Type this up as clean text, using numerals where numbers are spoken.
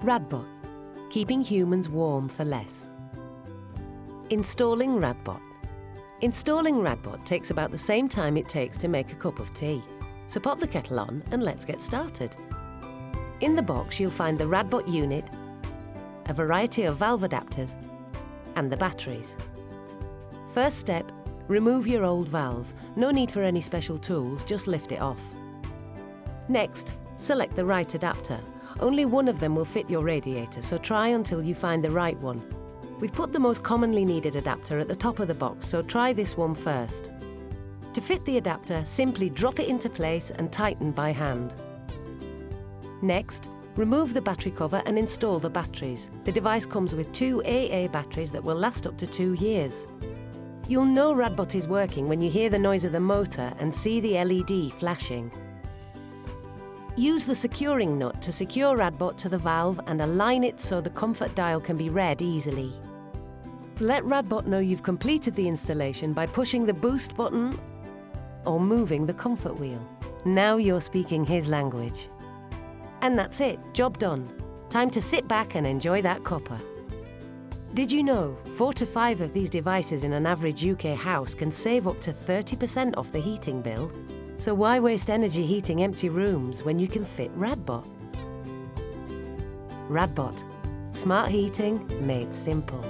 Radbot, keeping humans warm for less. Installing Radbot. Installing Radbot takes about the same time it takes to make a cup of tea. So pop the kettle on and let's get started. In the box you'll find the Radbot unit, a variety of valve adapters, and the batteries. First step, remove your old valve. No need for any special tools, just lift it off. Next, select the right adapter. Only one of them will fit your radiator, so try until you find the right one. We've put the most commonly needed adapter at the top of the box, so try this one first. To fit the adapter, simply drop it into place and tighten by hand. Next, remove the battery cover and install the batteries. The device comes with 2 AA batteries that will last up to 2 years. You'll know Radbot is working when you hear the noise of the motor and see the LED flashing. Use the securing nut to secure Radbot to the valve and align it so the comfort dial can be read easily. Let Radbot know you've completed the installation by pushing the boost button or moving the comfort wheel. Now you're speaking his language. And that's it, job done. Time to sit back and enjoy that cuppa. Did you know 4 to 5 of these devices in an average UK house can save up to 30% off the heating bill? So why waste energy heating empty rooms when you can fit Radbot? Radbot. Smart heating made simple.